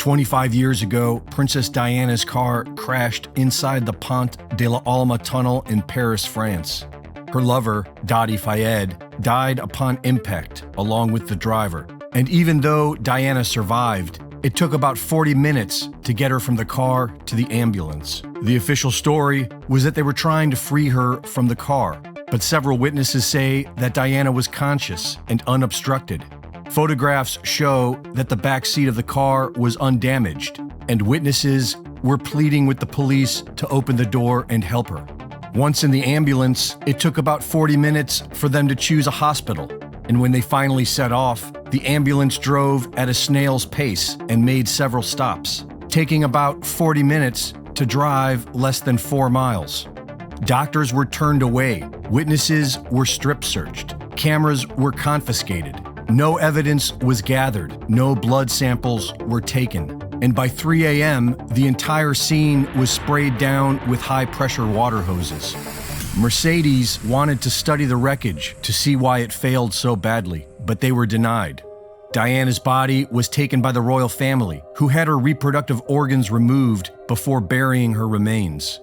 25 years ago, Princess Diana's car crashed inside the Pont de la Alma tunnel in Paris, France. Her lover, Dadi Fayed, died upon impact, along with the driver. And even though Diana survived, it took about 40 minutes to get her from the car to the ambulance. The official story was that they were trying to free her from the car, but several witnesses say that Diana was conscious and unobstructed. Photographs show that the back seat of the car was undamaged, and witnesses were pleading with the police to open the door and help her. Once in the ambulance, it took about 40 minutes for them to choose a hospital, and when they finally set off, the ambulance drove at a snail's pace and made several stops, taking about 40 minutes to drive less than 4 miles. Doctors were turned away, witnesses were strip-searched, cameras were confiscated. No evidence was gathered, no blood samples were taken, and by 3 a.m., the entire scene was sprayed down with high-pressure water hoses. Mercedes wanted to study the wreckage to see why it failed so badly, but they were denied. Diana's body was taken by the royal family, who had her reproductive organs removed before burying her remains.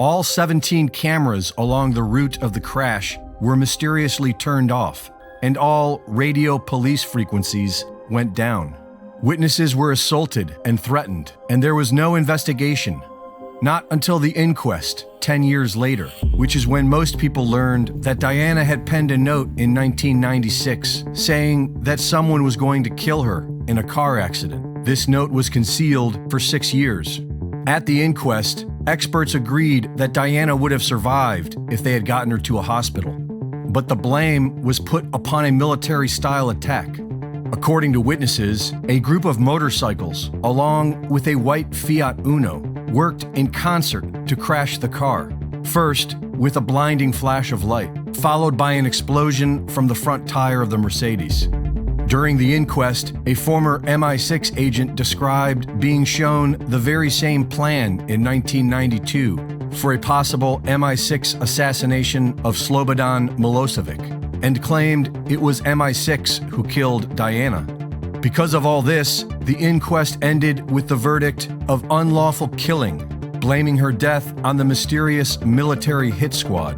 All 17 cameras along the route of the crash were mysteriously turned off, and all radio police frequencies went down. Witnesses were assaulted and threatened, and there was no investigation. Not until the inquest 10 years later, which is when most people learned that Diana had penned a note in 1996 saying that someone was going to kill her in a car accident. This note was concealed for 6 years. At the inquest, experts agreed that Diana would have survived if they had gotten her to a hospital. But the blame was put upon a military-style attack. According to witnesses, a group of motorcycles, along with a white Fiat Uno, worked in concert to crash the car. First, with a blinding flash of light, followed by an explosion from the front tire of the Mercedes. During the inquest, a former MI6 agent described being shown the very same plan in 1992 for a possible MI6 assassination of Slobodan Milosevic, and claimed it was MI6 who killed Diana. Because of all this, the inquest ended with the verdict of unlawful killing, blaming her death on the mysterious military hit squad.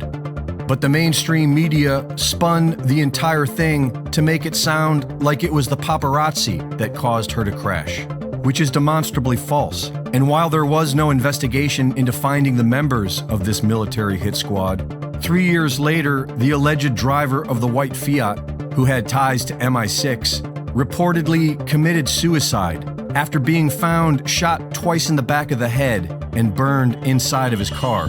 But the mainstream media spun the entire thing to make it sound like it was the paparazzi that caused her to crash, which is demonstrably false. And while there was no investigation into finding the members of this military hit squad, 3 years later, the alleged driver of the white Fiat, who had ties to MI6, reportedly committed suicide after being found shot twice in the back of the head and burned inside of his car.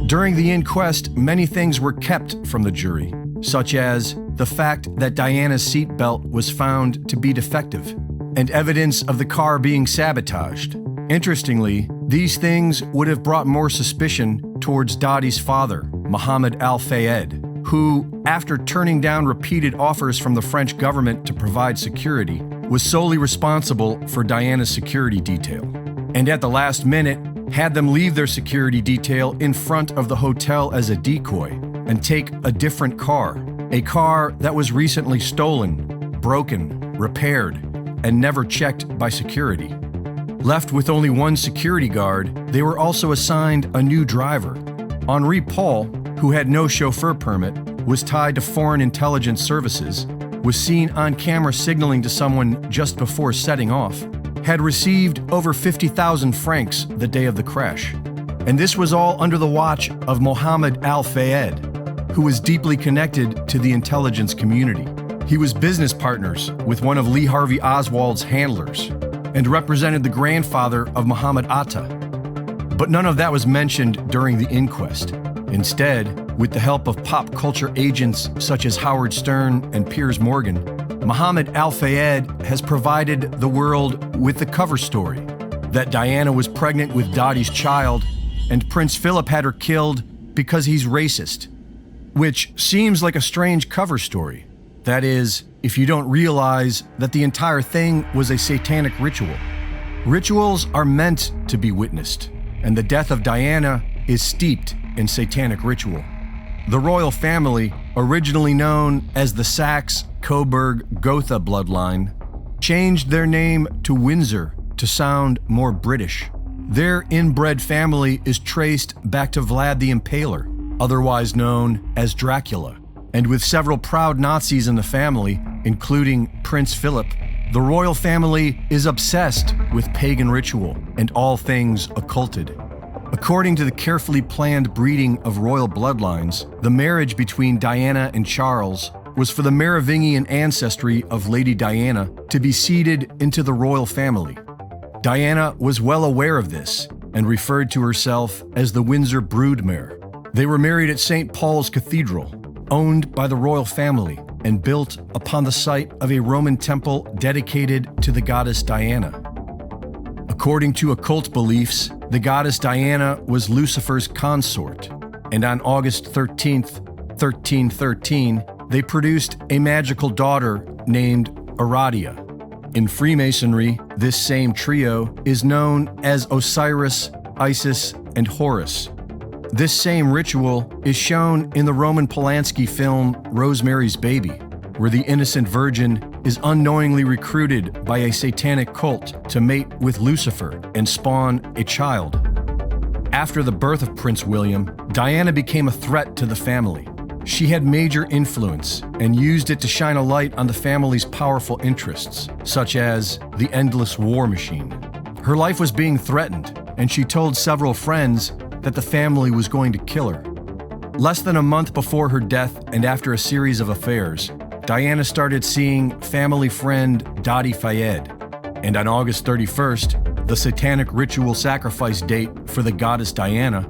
During the inquest, many things were kept from the jury, such as the fact that Diana's seatbelt was found to be defective and evidence of the car being sabotaged. Interestingly, these things would have brought more suspicion towards Dadi's father, Mohammed Al Fayed, who, after turning down repeated offers from the French government to provide security, was solely responsible for Diana's security detail, and at the last minute, had them leave their security detail in front of the hotel as a decoy and take a different car, a car that was recently stolen, broken, repaired, and never checked by security. Left with only one security guard, they were also assigned a new driver. Henri Paul, who had no chauffeur permit, was tied to foreign intelligence services, was seen on camera signaling to someone just before setting off, had received over 50,000 francs the day of the crash. And this was all under the watch of Mohammed Al Fayed, who was deeply connected to the intelligence community. He was business partners with one of Lee Harvey Oswald's handlers and represented the grandfather of Muhammad Atta. But none of that was mentioned during the inquest. Instead, with the help of pop culture agents such as Howard Stern and Piers Morgan, Mohammed Al Fayed has provided the world with the cover story that Diana was pregnant with Dadi's child and Prince Philip had her killed because he's racist, which seems like a strange cover story. That is, if you don't realize that the entire thing was a satanic ritual. Rituals are meant to be witnessed, and the death of Diana is steeped in satanic ritual. The royal family, originally known as the Saxe-Coburg-Gotha bloodline, changed their name to Windsor to sound more British. Their inbred family is traced back to Vlad the Impaler, otherwise known as Dracula. And with several proud Nazis in the family, including Prince Philip, the royal family is obsessed with pagan ritual and all things occulted. According to the carefully planned breeding of royal bloodlines, the marriage between Diana and Charles was for the Merovingian ancestry of Lady Diana to be seeded into the royal family. Diana was well aware of this and referred to herself as the Windsor Broodmare. They were married at St. Paul's Cathedral, owned by the royal family and built upon the site of a Roman temple dedicated to the goddess Diana. According to occult beliefs, the goddess Diana was Lucifer's consort, and on August 13th, 1313, they produced a magical daughter named Aradia. In Freemasonry, this same trio is known as Osiris, Isis, and Horus. This same ritual is shown in the Roman Polanski film Rosemary's Baby, where the innocent virgin is unknowingly recruited by a satanic cult to mate with Lucifer and spawn a child. After the birth of Prince William, Diana became a threat to the family. She had major influence and used it to shine a light on the family's powerful interests, such as the endless war machine. Her life was being threatened, and she told several friends that the family was going to kill her. Less than a month before her death and after a series of affairs, Diana started seeing family friend Dadi Fayed, and on August 31st, the satanic ritual sacrifice date for the goddess Diana,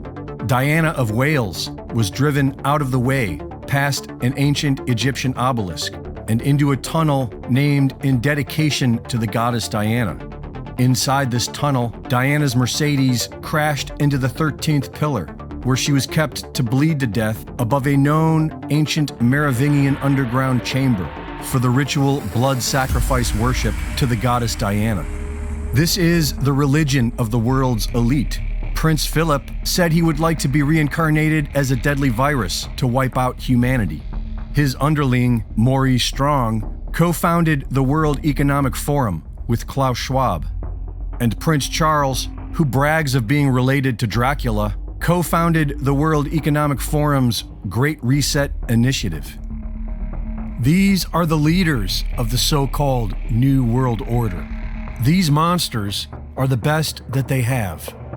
Diana of Wales was driven out of the way past an ancient Egyptian obelisk and into a tunnel named in dedication to the goddess Diana. Inside this tunnel, Diana's Mercedes crashed into the 13th pillar, where she was kept to bleed to death above a known ancient Merovingian underground chamber for the ritual blood sacrifice worship to the goddess Diana. This is the religion of the world's elite. Prince Philip said he would like to be reincarnated as a deadly virus to wipe out humanity. His underling, Maurice Strong, co-founded the World Economic Forum with Klaus Schwab. And Prince Charles, who brags of being related to Dracula, co-founded the World Economic Forum's Great Reset Initiative. These are the leaders of the so-called New World Order. These monsters are the best that they have.